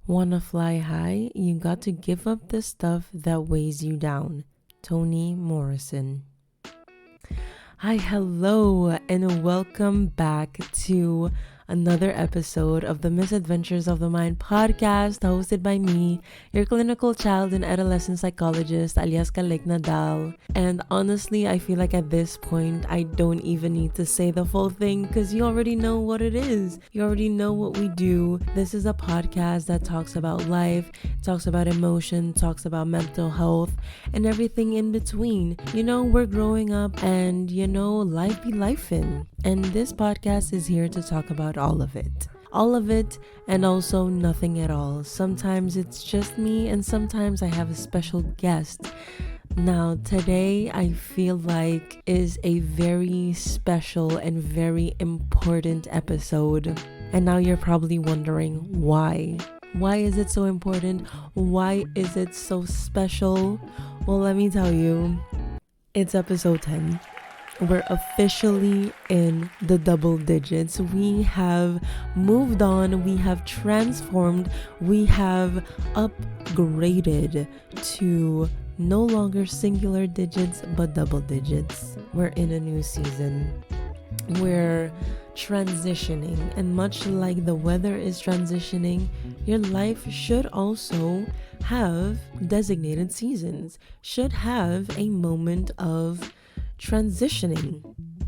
Wanna fly high? You got to give up the stuff that weighs you down. Toni Morrison. Hi, hello, and welcome back to another episode of the Misadventures of the Mind podcast, hosted by me, your clinical child and adolescent psychologist, alias Kalik Nadal. And honestly, I feel like at this point, I don't even need to say the full thing because you already know what it is. You already know what we do. This is a podcast that talks about life, talks about emotion, talks about mental health, and everything in between. You know, we're growing up and, life be lifing. And this podcast is here to talk about all of it. All of it and also nothing at all. Sometimes it's just me and sometimes I have a special guest. Now, today I feel like is a very special and very important episode. And now you're probably wondering why. Why is it so important? Why is it so special? Well, let me tell you, it's episode 10. We're officially in the double digits. We have moved on. We have transformed. We have upgraded to no longer singular digits, but double digits. We're in a new season. We're transitioning, and much like the weather is transitioning, your life should also have designated seasons, should have a moment of transitioning.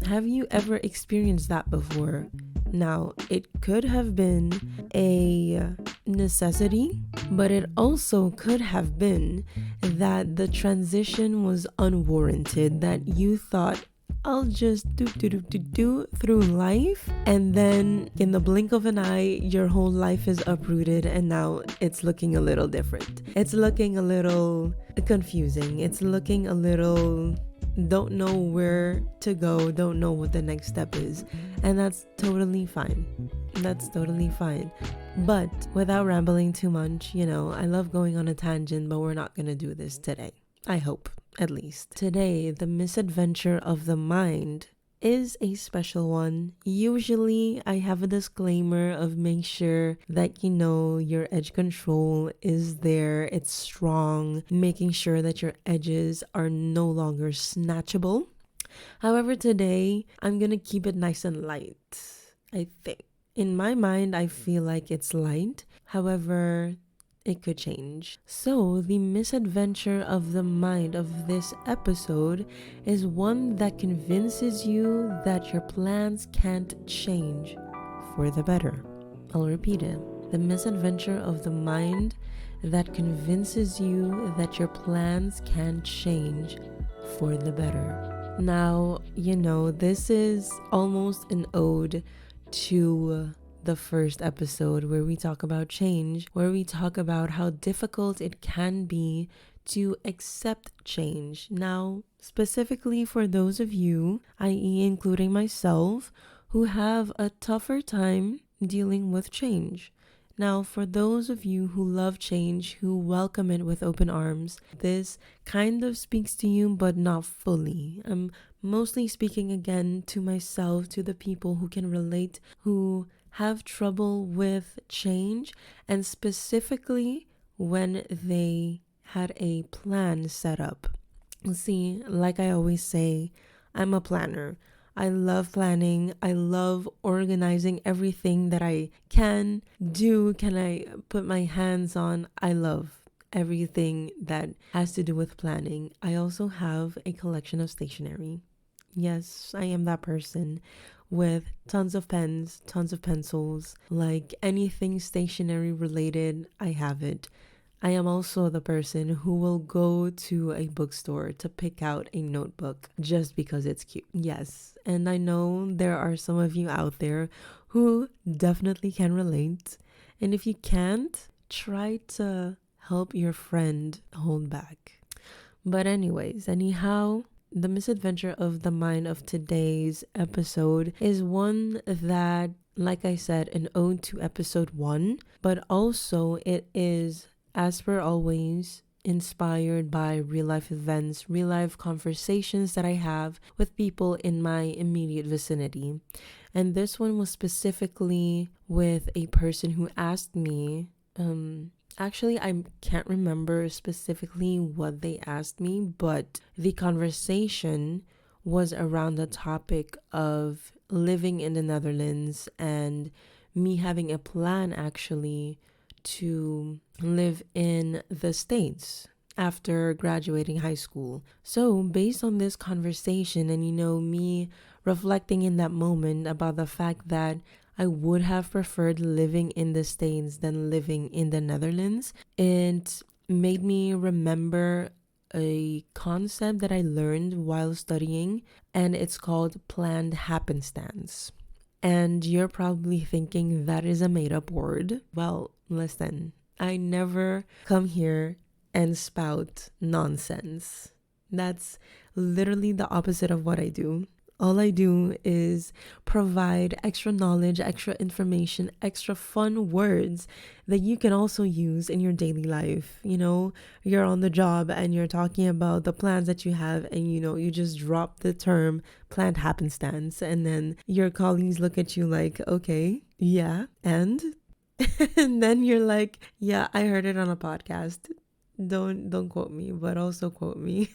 Have you ever experienced that before? Now, it could have been a necessity, but it also could have been that the transition was unwarranted, that you thought, I'll just do through life, and then in the blink of an eye, your whole life is uprooted, and now it's looking a little different. It's looking a little confusing. It's looking a little don't know where to go, don't know what the next step is. And that's totally fine. That's totally fine. But without rambling too much, I love going on a tangent, but we're not going to do this today. I hope, at least. Today, the misadventure of the mind is a special one. Usually, I have a disclaimer of make sure that your edge control is there, it's strong, making sure that your edges are no longer snatchable. However, today, I'm gonna keep it nice and light, I think. In my mind, I feel like it's light. However, it could change. So, the misadventure of the mind of this episode is one that convinces you that your plans can't change for the better. I'll repeat it. The misadventure of the mind that convinces you that your plans can't change for the better. Now, this is almost an ode to the first episode where we talk about change, where we talk about how difficult it can be to accept change. Now, specifically for those of you, i.e. including myself, who have a tougher time dealing with change. Now, for those of you who love change, who welcome it with open arms, this kind of speaks to you, but not fully. I'm mostly speaking again to myself, to the people who can relate, who have trouble with change, and specifically when they had a plan set up. See, like I always say, I'm a planner. I love planning. I love organizing everything that I can do, can I put my hands on. I love everything that has to do with planning. I also have a collection of stationery. Yes, I am that person with tons of pens, tons of pencils, like anything stationery related, I have it. I am also the person who will go to a bookstore to pick out a notebook just because it's cute. Yes, and I know there are some of you out there who definitely can relate. And if you can't, try to help your friend hold back. But anyhow, the misadventure of the mind of today's episode is one that, like I said, an ode to episode 1, but also it is, as per always, inspired by real life events, real life conversations that I have with people in my immediate vicinity. And this one was specifically with a person who asked me Actually, I can't remember specifically what they asked me, but the conversation was around the topic of living in the Netherlands and me having a plan actually to live in the States after graduating high school. So, based on this conversation and me reflecting in that moment about the fact that I would have preferred living in the States than living in the Netherlands, it made me remember a concept that I learned while studying, and it's called Planned Happenstance. And you're probably thinking that is a made up word. Well, listen, I never come here and spout nonsense. That's literally the opposite of what I do. All I do is provide extra knowledge, extra information, extra fun words that you can also use in your daily life. You're on the job and you're talking about the plans that you have, and you just drop the term planned happenstance, and then your colleagues look at you like, okay, yeah, and and then you're like, yeah, I heard it on a podcast. Don't quote me, but also quote me.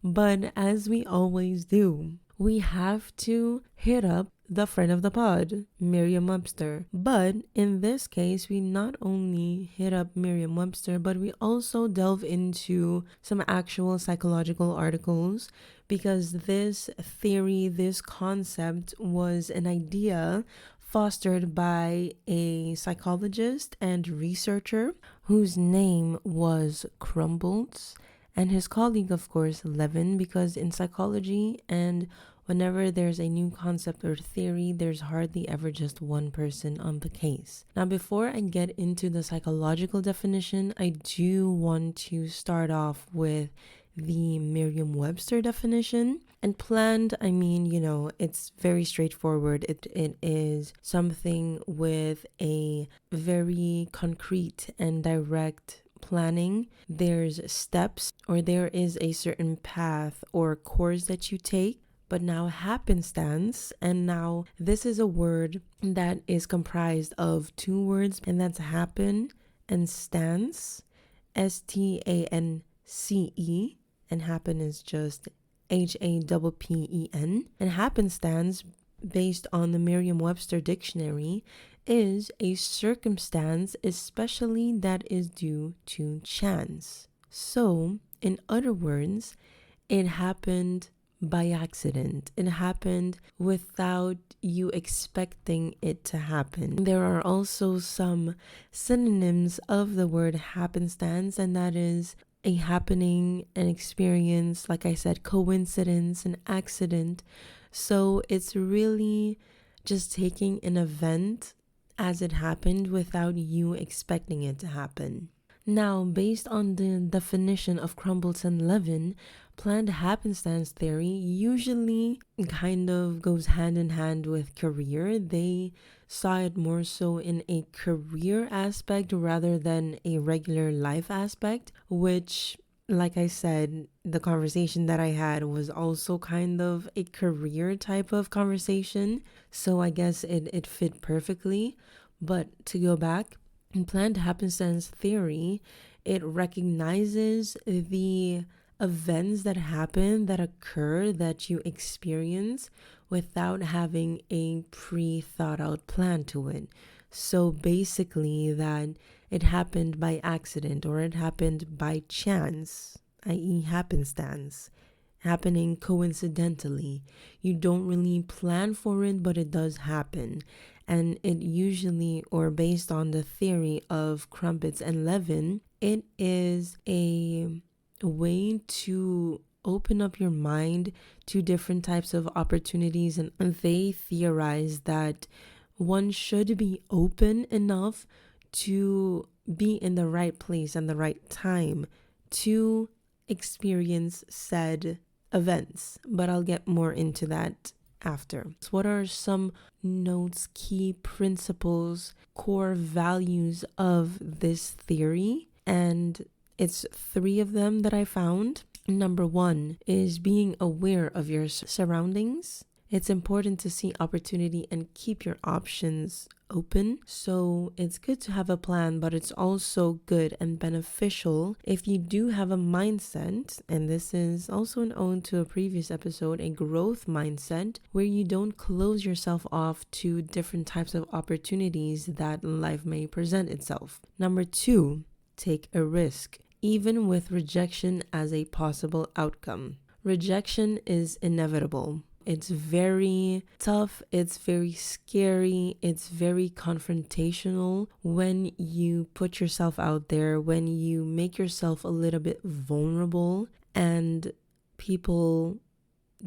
But as we always do, we have to hit up the friend of the pod, Merriam-Webster. But in this case, we not only hit up Merriam-Webster, but we also delve into some actual psychological articles, because this theory, this concept was an idea fostered by a psychologist and researcher whose name was Crumbles, and his colleague, of course, Levin, because in psychology and whenever there's a new concept or theory, there's hardly ever just one person on the case. Now, before I get into the psychological definition, I do want to start off with the Merriam-Webster definition. And planned, I mean, it's very straightforward. It is something with a very concrete and direct planning. There's steps, or there is a certain path or course that you take. But now happenstance, and now this is a word that is comprised of two words, and that's happen and stance, STANCE, and happen is just HAPPEN. And happenstance, based on the Merriam-Webster dictionary, is a circumstance, especially that is due to chance. So, in other words, it happened by accident. It happened without you expecting it to happen. There are also some synonyms of the word happenstance, and that is a happening, an experience, like I said, coincidence, an accident. So it's really just taking an event as it happened without you expecting it to happen. Now, based on the definition of Crumbles and Levin, planned happenstance theory usually kind of goes hand in hand with career. They saw it more so in a career aspect rather than a regular life aspect, which, like I said, the conversation that I had was also kind of a career type of conversation. So I guess it fit perfectly. But to go back, in planned happenstance theory, it recognizes the events that happen, that occur, that you experience without having a pre-thought out plan to it. So basically that it happened by accident, or it happened by chance, i.e. happenstance, happening coincidentally. You don't really plan for it, but it does happen. And it usually, or based on the theory of Crumpets and Levin, it is a way to open up your mind to different types of opportunities. And they theorize that one should be open enough to be in the right place and the right time to experience said events. But I'll get more into that after. So what are some notes, key principles, core values of this theory? And it's 3 of them that I found. Number 1 is being aware of your surroundings. It's important to see opportunity and keep your options open. So it's good to have a plan, but it's also good and beneficial if you do have a mindset, and this is also an ode to a previous episode, a growth mindset, where you don't close yourself off to different types of opportunities that life may present itself. Number 2, take a risk, even with rejection as a possible outcome. Rejection is inevitable. It's very tough, it's very scary, it's very confrontational when you put yourself out there, when you make yourself a little bit vulnerable and people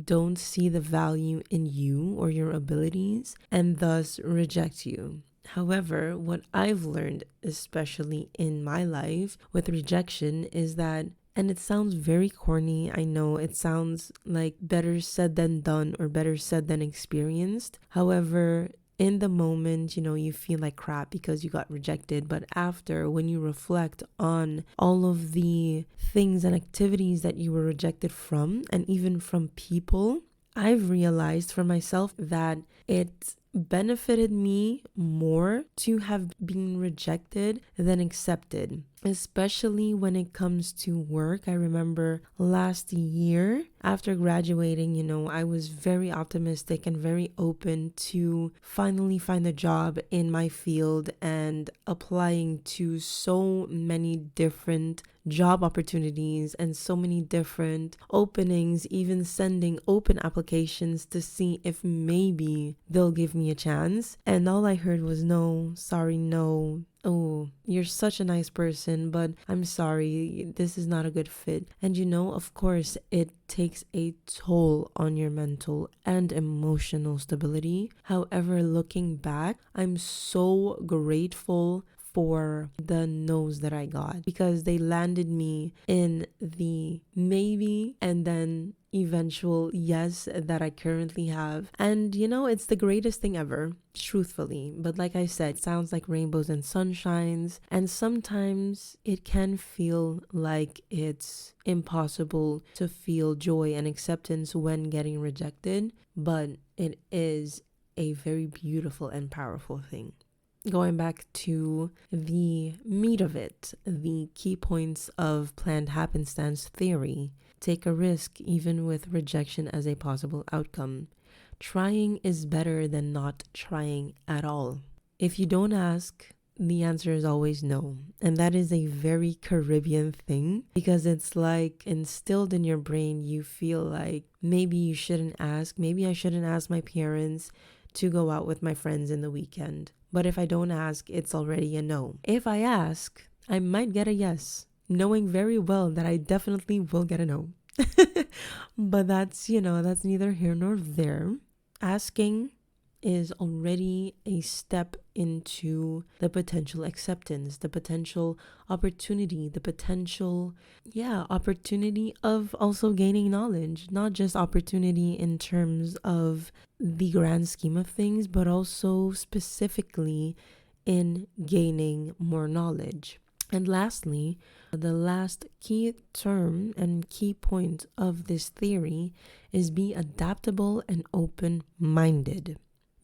don't see the value in you or your abilities and thus reject you. However, what I've learned, especially in my life with rejection, is that, and it sounds very corny, I know it sounds like better said than done or better said than experienced. However, in the moment, you feel like crap because you got rejected. But after, when you reflect on all of the things and activities that you were rejected from, and even from people, I've realized for myself that it benefited me more to have been rejected than accepted, especially when it comes to work. I remember last year after graduating, I was very optimistic and very open to finally find a job in my field and applying to so many different job opportunities and so many different openings, even sending open applications to see if maybe they'll give me a chance. And all I heard was no, sorry, no. Oh, you're such a nice person, but I'm sorry, this is not a good fit. And of course, it takes a toll on your mental and emotional stability. However, looking back, I'm so grateful for the no's that I got, because they landed me in the maybe and then eventual yes that I currently have. And it's the greatest thing ever, truthfully. But like I said, it sounds like rainbows and sunshines, and sometimes it can feel like it's impossible to feel joy and acceptance when getting rejected, but it is a very beautiful and powerful thing. Going back to the meat of it, the key points of planned happenstance theory: take a risk even with rejection as a possible outcome. Trying is better than not trying at all. If you don't ask, the answer is always no. And that is a very Caribbean thing, because it's like instilled in your brain. You feel like maybe you shouldn't ask. Maybe I shouldn't ask my parents to go out with my friends in the weekend. But if I don't ask, it's already a no. If I ask, I might get a yes, knowing very well that I definitely will get a no. But that's neither here nor there. Asking is already a step into the potential acceptance, the potential opportunity, the potential, opportunity of also gaining knowledge. Not just opportunity in terms of the grand scheme of things, but also specifically in gaining more knowledge. And lastly, the last key term and key point of this theory is be adaptable and open-minded.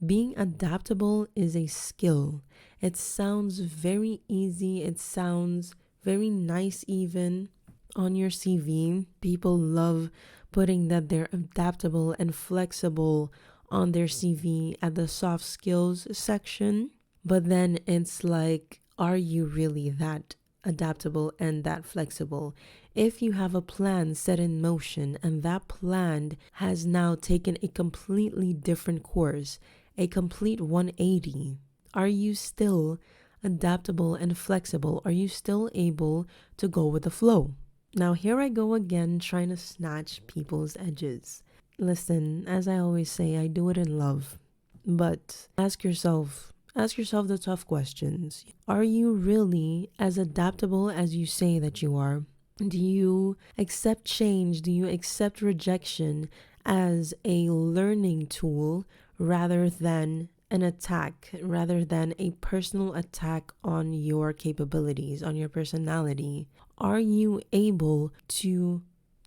Being adaptable is a skill. It sounds very easy. It sounds very nice even on your CV. People love putting that they're adaptable and flexible on their CV at the soft skills section. But then it's like, are you really that adaptable and that flexible? If you have a plan set in motion and that plan has now taken a completely different course, a complete 180, are you still adaptable and flexible? Are you still able to go with the flow? Now here I go again, trying to snatch people's edges. Listen, as I always say, I do it in love. But ask yourself the tough questions. Are you really as adaptable as you say that you are? Do you accept change? Do you accept rejection as a learning tool rather than an attack, rather than a personal attack on your capabilities, on your personality? Are you able to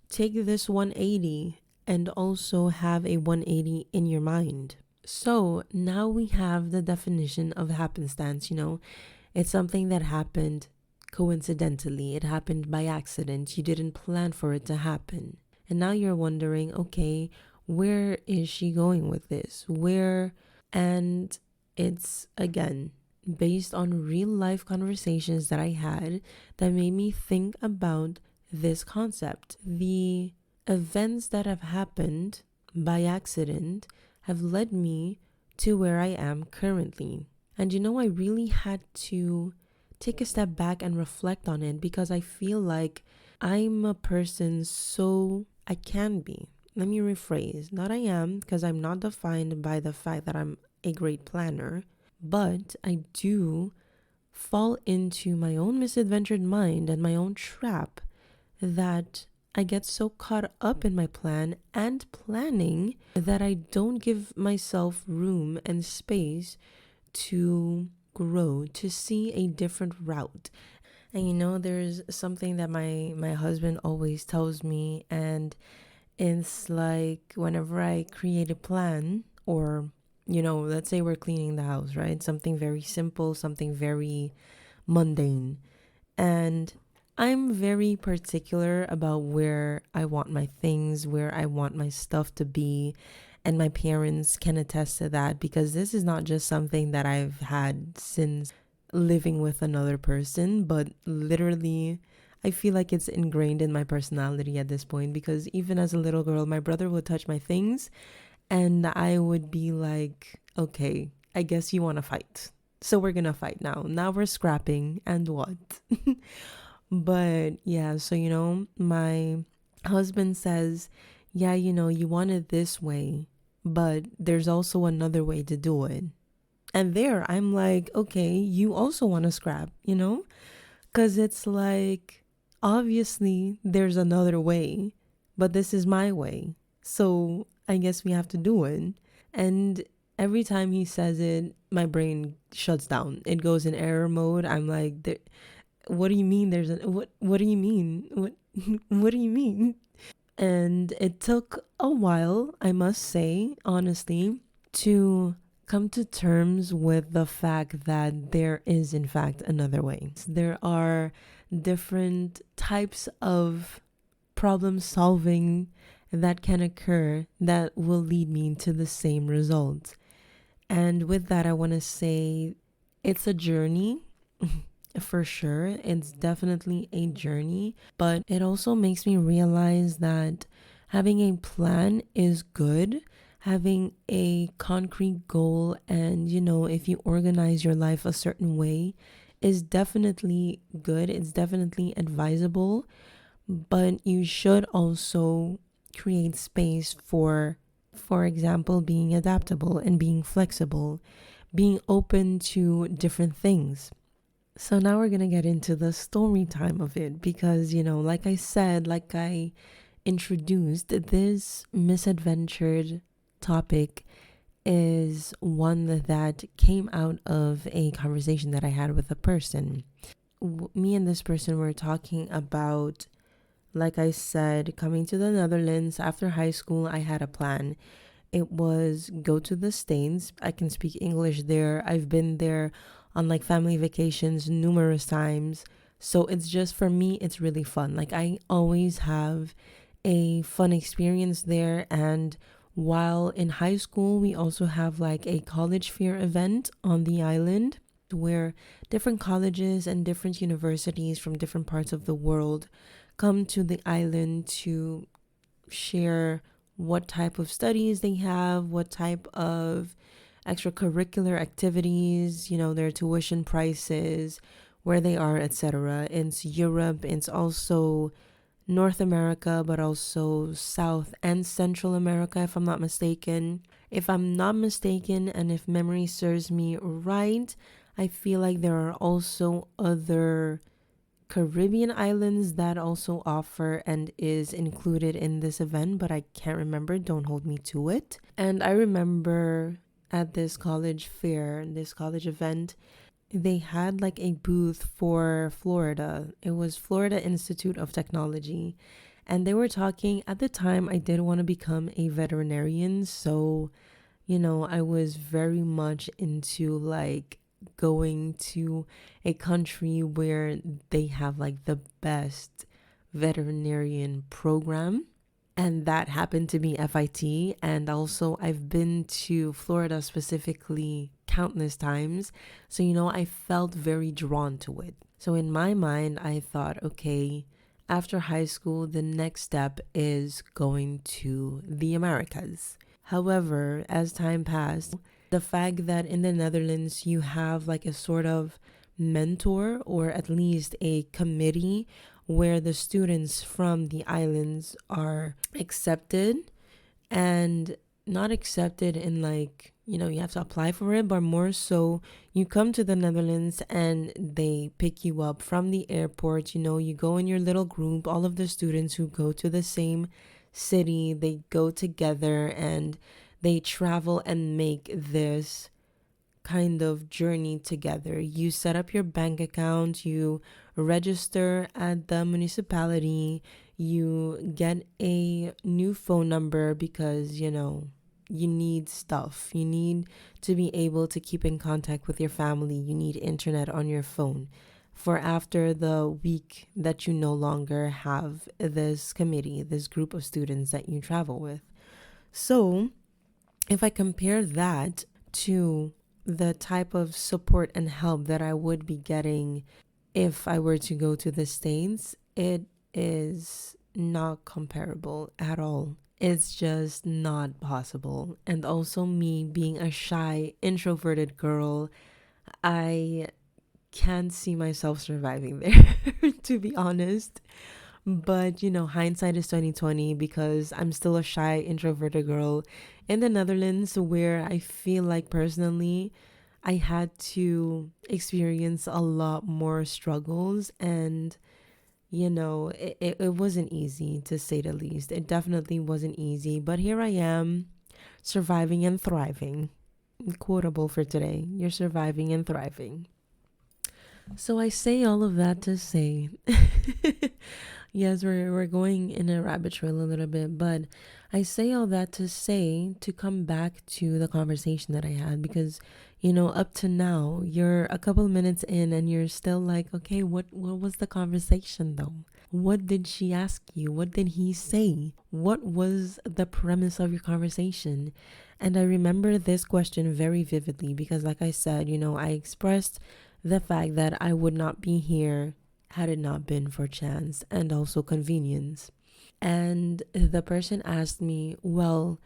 take this 180 and also have a 180 in your mind? So now we have the definition of happenstance. It's something that happened coincidentally, it happened by accident. You didn't plan for it to happen. And now you're wondering, okay, where is she going with this? Where? And it's again based on real life conversations that I had that made me think about this concept. The events that have happened by accident have led me to where I am currently. And I really had to take a step back and reflect on it because I feel like I'm a person, so I can be. Let me rephrase. Not I am, because I'm not defined by the fact that I'm a great planner, but I do fall into my own misadventured mind and my own trap that I get so caught up in my plan and planning that I don't give myself room and space to grow, to see a different route. And there's something that my husband always tells me, and it's like whenever I create a plan, or let's say we're cleaning the house, right? Something very simple, something very mundane. And I'm very particular about where I want my things, where I want my stuff to be. And my parents can attest to that because this is not just something that I've had since living with another person, but literally, I feel like it's ingrained in my personality at this point because even as a little girl, my brother would touch my things and I would be like, okay, I guess you want to fight. So we're going to fight now. Now we're scrapping and what? But yeah, so my husband says, yeah, you want it this way, but there's also another way to do it. And there I'm like, okay, you also want to scrap, because it's like, obviously there's another way, but this is my way. So I guess we have to do it. And every time he says it, my brain shuts down. It goes in error mode. I'm like, what do you mean there's what do you mean? What do you mean? And it took a while, I must say, honestly, to come to terms with the fact that there is, in fact, another way. There are different types of problem solving that can occur that will lead me to the same result. And with that, I want to say it's a journey. For sure, it's definitely a journey, but it also makes me realize that having a plan is good. Having a concrete goal and, if you organize your life a certain way is definitely good. It's definitely advisable, but you should also create space for example, being adaptable and being flexible, being open to different things. So now we're going to get into the story time of it because, like I said, like I introduced, this misadventured topic is one that came out of a conversation that I had with a person. Me and this person were talking about, like I said, coming to the Netherlands. After high school, I had a plan. It was go to the States. I can speak English there. I've been there on like family vacations numerous times. So it's just, for me, it's really fun. Like I always have a fun experience there. And while in high school, we also have like a college fair event on the island where different colleges and different universities from different parts of the world come to the island to share what type of studies they have, what type of extracurricular activities, their tuition prices, where they are, etc. It's Europe, it's also North America, but also South and Central America, if I'm not mistaken. If I'm not mistaken, and if memory serves me right, I feel like there are also other Caribbean islands that also offer and is included in this event, but I can't remember. Don't hold me to it. And I remember at this college fair, this college event, they had like a booth for Florida. It was Florida Institute of Technology. And they were talking, at the time, I did want to become a veterinarian. So I was very much into like going to a country where they have like the best veterinarian program, and that happened to be FIT. And also, I've been to Florida specifically countless times. So, I felt very drawn to it. So, in my mind, I thought, okay, after high school, the next step is going to the Americas. However, as time passed, the fact that in the Netherlands you have like a sort of mentor or at least a committee where the students from the islands are accepted, and not accepted in like, you have to apply for it, but more so you come to the Netherlands and they pick you up from the airport. You go in your little group, all of the students who go to the same city, they go together and they travel and make this kind of journey together. You set up your bank account, you register at the municipality, you get a new phone number because, you need stuff. You need to be able to keep in contact with your family. You need internet on your phone for after the week that you no longer have this committee, this group of students that you travel with. So, if I compare that to the type of support and help that I would be getting if I were to go to the States, it is not comparable at all. It's just not possible. And also, me being a shy, introverted girl, I can't see myself surviving there, to be honest. But hindsight is 2020 because I'm still a shy, introverted girl in the Netherlands, where I feel like personally I had to experience a lot more struggles, and it wasn't easy, to say the least. It definitely wasn't easy, but here I am, surviving and thriving. Quotable for today: you're surviving and thriving. So I say all of that to say, yes, we're going in a rabbit trail a little bit, but I say all that to say, to come back to the conversation that I had, because up to now you're a couple minutes in and you're still like, okay, what was the conversation though? What did she ask you? What did he say? What was the premise of your conversation? And I remember this question very vividly because, like I said, I expressed the fact that I would not be here had it not been for chance and also convenience. And the person asked me, well,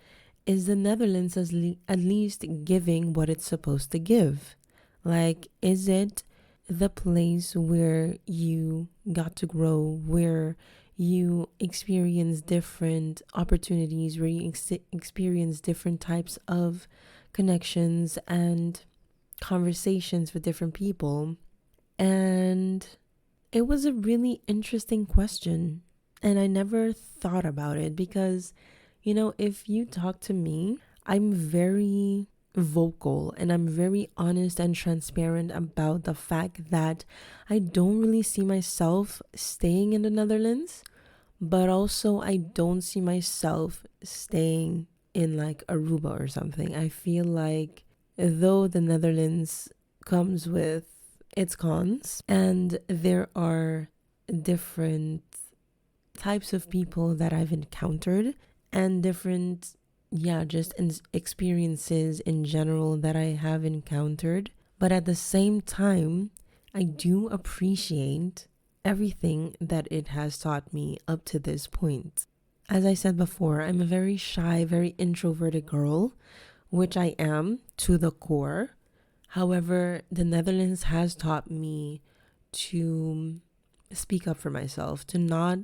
is the Netherlands at least giving what it's supposed to give? Like, is it the place where you got to grow, where you experience different opportunities, where you experience different types of connections and conversations with different people? And it was a really interesting question. And I never thought about it because, if you talk to me, I'm very vocal and I'm very honest and transparent about the fact that I don't really see myself staying in the Netherlands, but also I don't see myself staying in like Aruba or something. I feel like though the Netherlands comes with its cons and there are different types of people that I've encountered and different, just experiences in general that I have encountered. But at the same time, I do appreciate everything that it has taught me up to this point. As I said before, I'm a very shy, very introverted girl, which I am to the core. However, the Netherlands has taught me to speak up for myself, to not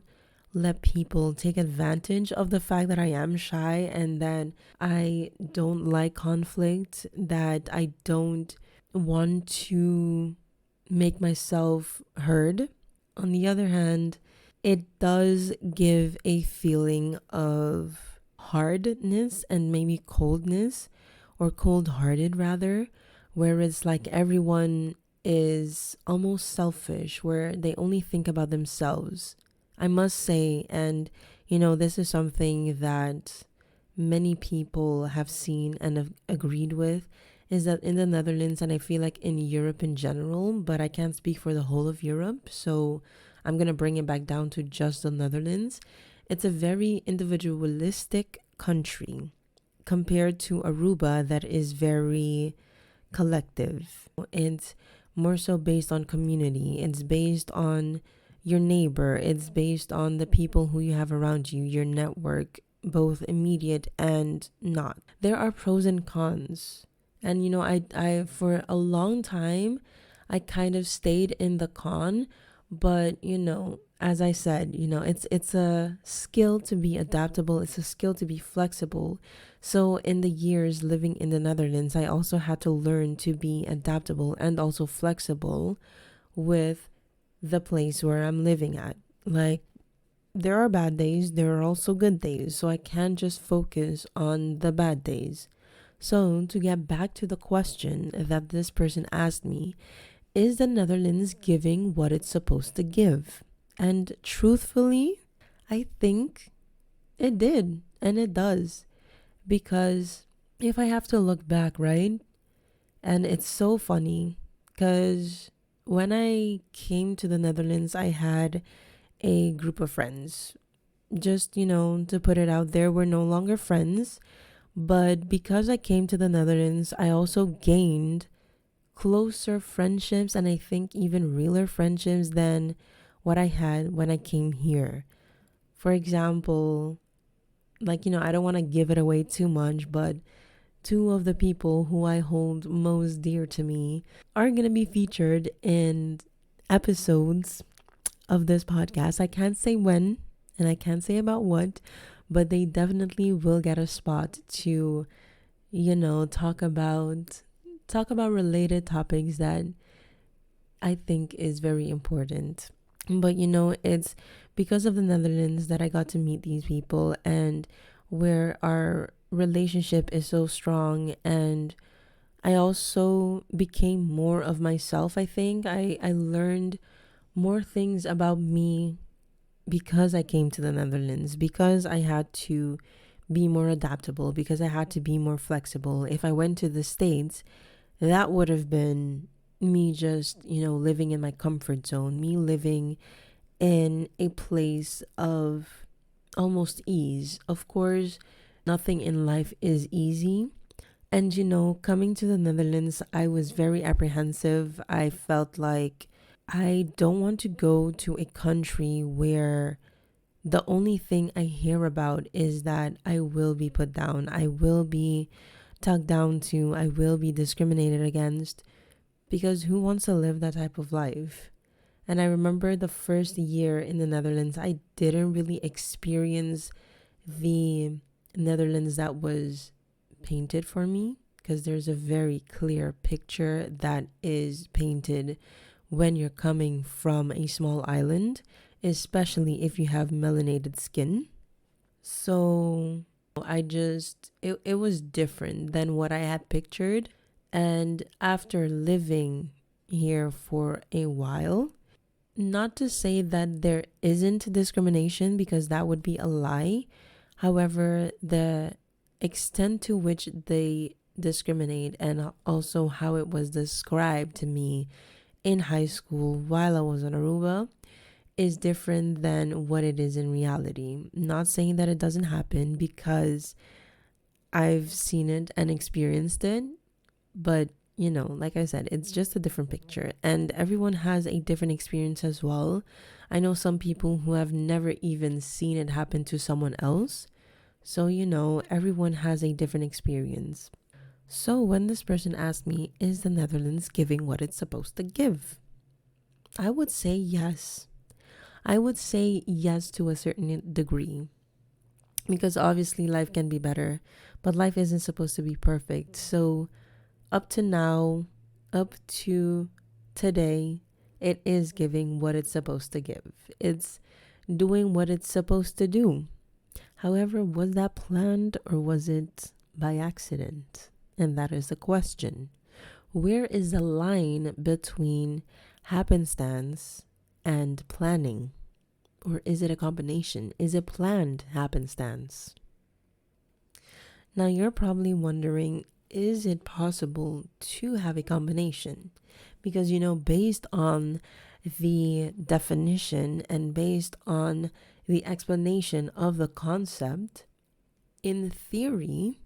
let people take advantage of the fact that I am shy and that I don't like conflict, that I don't want to make myself heard. On the other hand, it does give a feeling of hardness and maybe coldness, or cold-hearted rather, where it's like everyone is almost selfish, where they only think about themselves. I must say, and this is something that many people have seen and have agreed with is that in the Netherlands, and I feel like in Europe in general, but I can't speak for the whole of Europe, so I'm going to bring it back down to just the Netherlands. It's a very individualistic country compared to Aruba, that is very collective. It's more so based on community, it's based on your neighbor, it's based on the people who you have around you, your network, both immediate and not. There are pros and cons. And I for a long time I kind of stayed in the con, but as I said, it's a skill to be adaptable, it's a skill to be flexible. So in the years living in the Netherlands, I also had to learn to be adaptable and also flexible with the place where I'm living at. Like, there are bad days, there are also good days, so I can't just focus on the bad days. So, to get back to the question that this person asked me, is the Netherlands giving what it's supposed to give? And truthfully, I think it did, and it does. Because if I have to look back, right? And it's so funny because when I came to the Netherlands, I had a group of friends. Just, to put it out there, we're no longer friends. But because I came to the Netherlands, I also gained closer friendships, and I think even realer friendships than what I had when I came here. For example, like, I don't want to give it away too much, but two of the people who I hold most dear to me are going to be featured in episodes of this podcast. I can't say when and I can't say about what, but they definitely will get a spot to, talk about related topics that I think is very important. But it's because of the Netherlands that I got to meet these people, and where our relationship is so strong, and I also became more of myself. I think I learned more things about me because I came to the Netherlands, because I had to be more adaptable, because I had to be more flexible. If I went to the States, that would have been me just, living in my comfort zone, me living in a place of almost ease. Of course, nothing in life is easy. And, coming to the Netherlands, I was very apprehensive. I felt like I don't want to go to a country where the only thing I hear about is that I will be put down, I will be talked down to, I will be discriminated against, because who wants to live that type of life? And I remember the first year in the Netherlands, I didn't really experience the Netherlands that was painted for me, because there's a very clear picture that is painted when you're coming from a small island, especially if you have melanated skin. So it was different than what I had pictured. And after living here for a while, not to say that there isn't discrimination, because that would be a lie. However, the extent to which they discriminate, and also how it was described to me in high school while I was on Aruba, is different than what it is in reality. Not saying that it doesn't happen, because I've seen it and experienced it, but like I said, it's just a different picture, and everyone has a different experience as well. I know some people who have never even seen it happen to someone else. So, everyone has a different experience. So when this person asked me, is the Netherlands giving what it's supposed to give? I would say yes. I would say yes to a certain degree, because obviously life can be better, but life isn't supposed to be perfect. So up to now, up to today, it is giving what it's supposed to give. It's doing what it's supposed to do. However, was that planned or was it by accident? And that is the question. Where is the line between happenstance and planning? Or is it a combination? Is it planned happenstance? Now, you're probably wondering, is it possible to have a combination? Because, based on the definition and based on the explanation of the concept, in theory,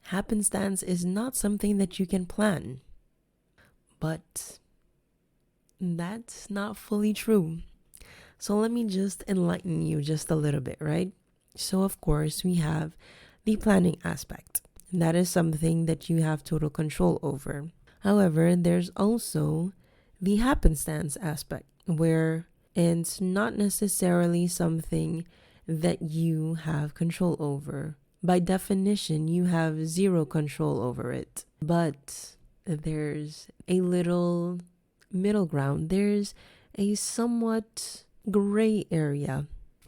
happenstance is not something that you can plan. But that's not fully true. So let me just enlighten you just a little bit, right? So, of course, we have the planning aspect. That is something that you have total control over. However, there's also the happenstance aspect, where it's not necessarily something that you have control over. By definition, you have zero control over it. But there's a little middle ground. There's a somewhat gray area,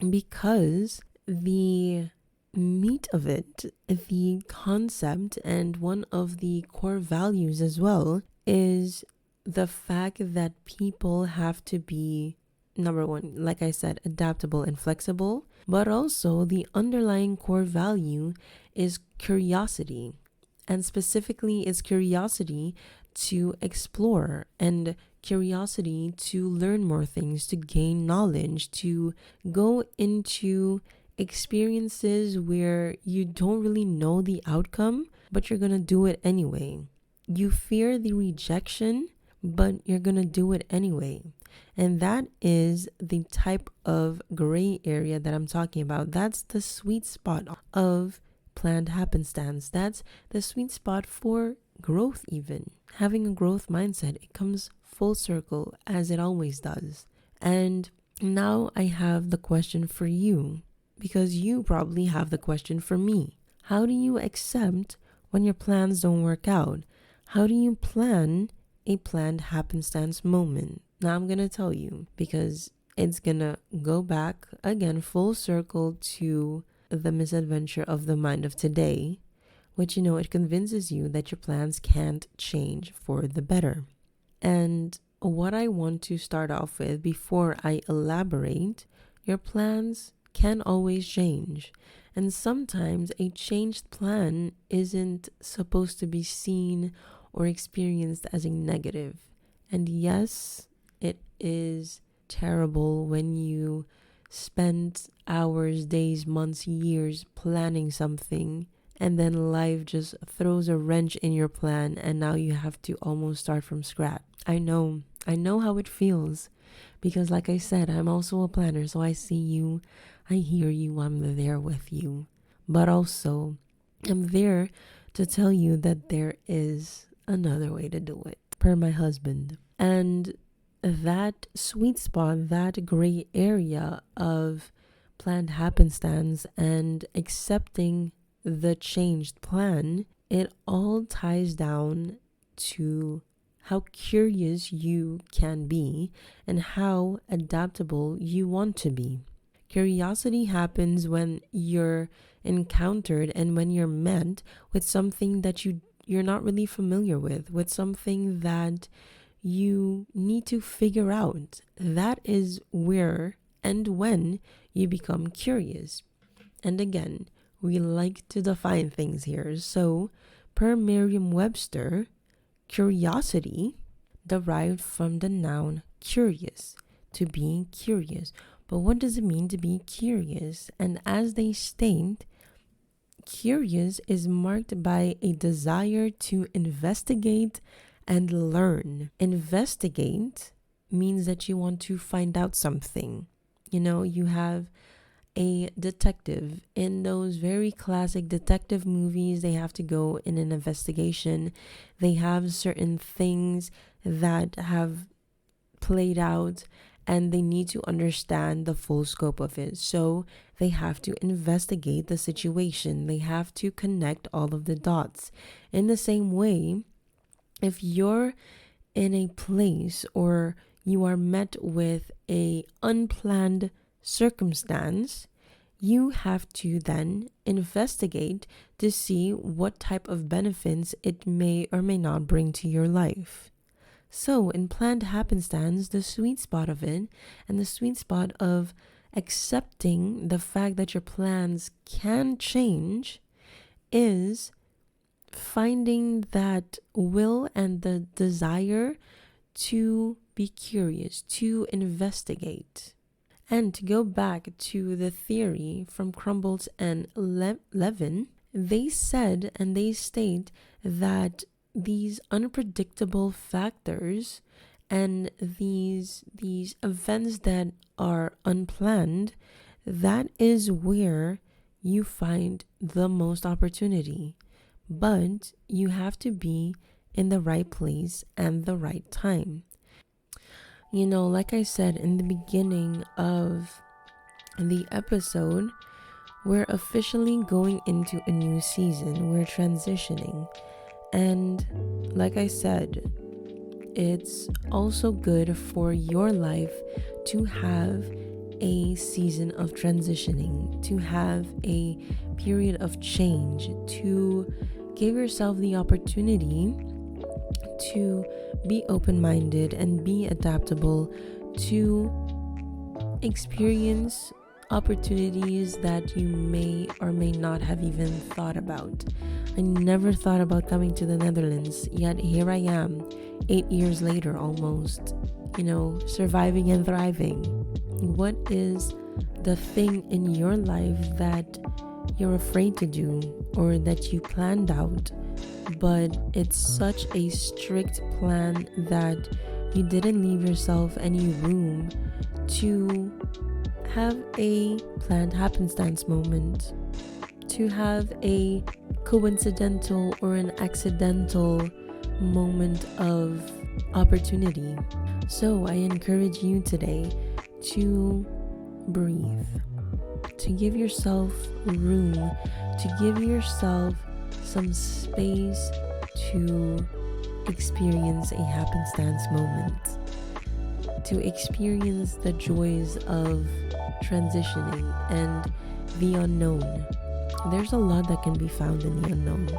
because the meat of it, the concept, and one of the core values as well, is the fact that people have to be, number one, like I said, adaptable and flexible, but also the underlying core value is curiosity. And specifically, it's curiosity to explore and curiosity to learn more things, to gain knowledge, to go into experiences where you don't really know the outcome, but you're gonna do it anyway. You fear the rejection, but you're gonna do it anyway. And that is the type of gray area that I'm talking about. That's the sweet spot of planned happenstance. That's the sweet spot for growth, even. Having a growth mindset, it comes full circle as it always does. And now I have the question for you, because you probably have the question for me. How do you accept when your plans don't work out? How do you plan a planned happenstance moment? Now I'm going to tell you, because it's going to go back again full circle to the misadventure of the mind of today, which, it convinces you that your plans can't change for the better. And what I want to start off with before I elaborate, your plans can always change. And sometimes a changed plan isn't supposed to be seen or experienced as a negative. And yes, it is terrible when you spend hours, days, months, years planning something, and then life just throws a wrench in your plan, and now you have to almost start from scratch. I know how it feels, because like I said, I'm also a planner, so I see you, I hear you, I'm there with you. But also, I'm there to tell you that there is another way to do it, per my husband. And that sweet spot, that gray area of planned happenstance and accepting the changed plan, it all ties down to how curious you can be and how adaptable you want to be. Curiosity happens when you're encountered and when you're met with something that you're not really familiar with something that you need to figure out. That is where and when you become curious. And again, we like to define things here. So, per Merriam-Webster, curiosity derived from the noun curious, to being curious. But what does it mean to be curious? And as they state, curious is marked by a desire to investigate and learn. Investigate means that you want to find out something. You have a detective in those very classic detective movies. They have to go in an investigation. They have certain things that have played out and they need to understand the full scope of it. So they have to investigate the situation. They have to connect all of the dots. In the same way, if you're in a place or you are met with a unplanned circumstance, you have to then investigate to see what type of benefits it may or may not bring to your life. So in planned happenstance, the sweet spot of it and the sweet spot of accepting the fact that your plans can change is finding that will and the desire to be curious, to investigate. And to go back to the theory from Crumbles and Levin, they said and they state that these unpredictable factors and these events that are unplanned, that is where you find the most opportunity. But you have to be in the right place and the right time. Like I said in the beginning of the episode, we're officially going into a new season. We're transitioning. And like I said, it's also good for your life to have a season of transitioning, to have a period of change, to give yourself the opportunity to be open-minded and be adaptable, to experience opportunities that you may or may not have even thought about. I never thought about coming to the Netherlands, yet here I am, 8 years later almost, surviving and thriving. What is the thing in your life that you're afraid to do or that you planned out, but it's such a strict plan that you didn't leave yourself any room to have a planned happenstance moment, to have a coincidental or an accidental moment of opportunity? So I encourage you today to breathe, to give yourself room, to give yourself some space to experience a happenstance moment, to experience the joys of transitioning and the unknown. There's a lot that can be found in the unknown,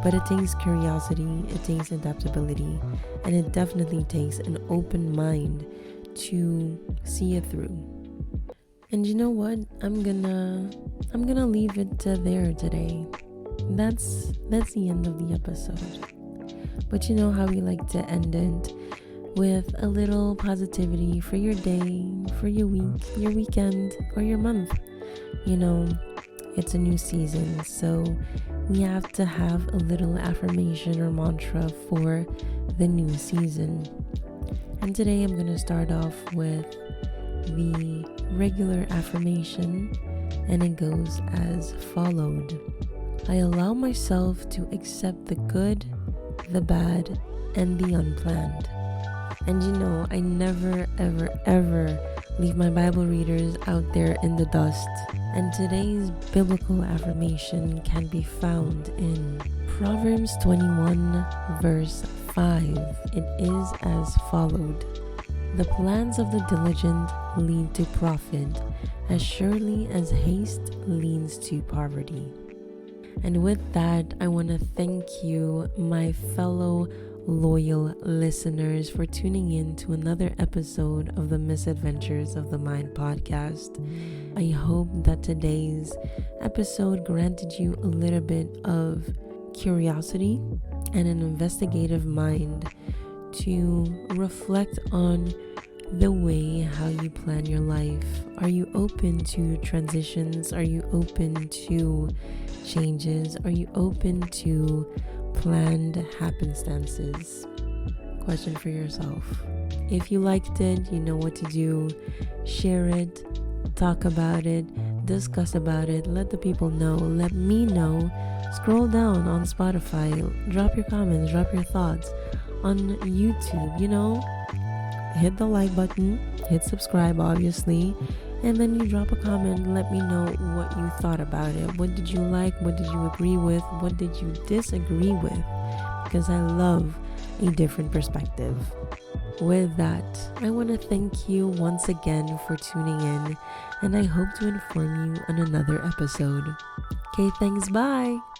but it takes curiosity, it takes adaptability, and it definitely takes an open mind to see it through. And you know what? I'm gonna leave it there today. That's the end of the episode. But you know how we like to end it, with a little positivity for your day, for your week, your weekend, or your month. It's a new season, so we have to have a little affirmation or mantra for the new season. And today I'm going to start off with the regular affirmation, and it goes as followed. I allow myself to accept the good, the bad, and the unplanned. And I never, ever, ever leave my Bible readers out there in the dust. And today's biblical affirmation can be found in Proverbs 21, verse 5. It is as followed. The plans of the diligent lead to profit, as surely as haste leads to poverty. And with that, I want to thank you, my fellow loyal listeners, for tuning in to another episode of the Misadventures of the Mind podcast. I hope that today's episode granted you a little bit of curiosity and an investigative mind to reflect on the way how you plan your life. Are you open to transitions? Are you open to changes? Are you open to planned happenstances? Question for yourself. If you liked it, you know what to do. Share it, talk about it, discuss about it, let the people know, let me know. Scroll down on Spotify, drop your comments, drop your thoughts. On YouTube, hit the like button, hit subscribe obviously, and then you drop a comment, let me know what you thought about it. What did you like? What did you agree with? What did you disagree with? Because I love a different perspective. With that, I want to thank you once again for tuning in, and I hope to inform you on another episode. Okay, thanks, bye!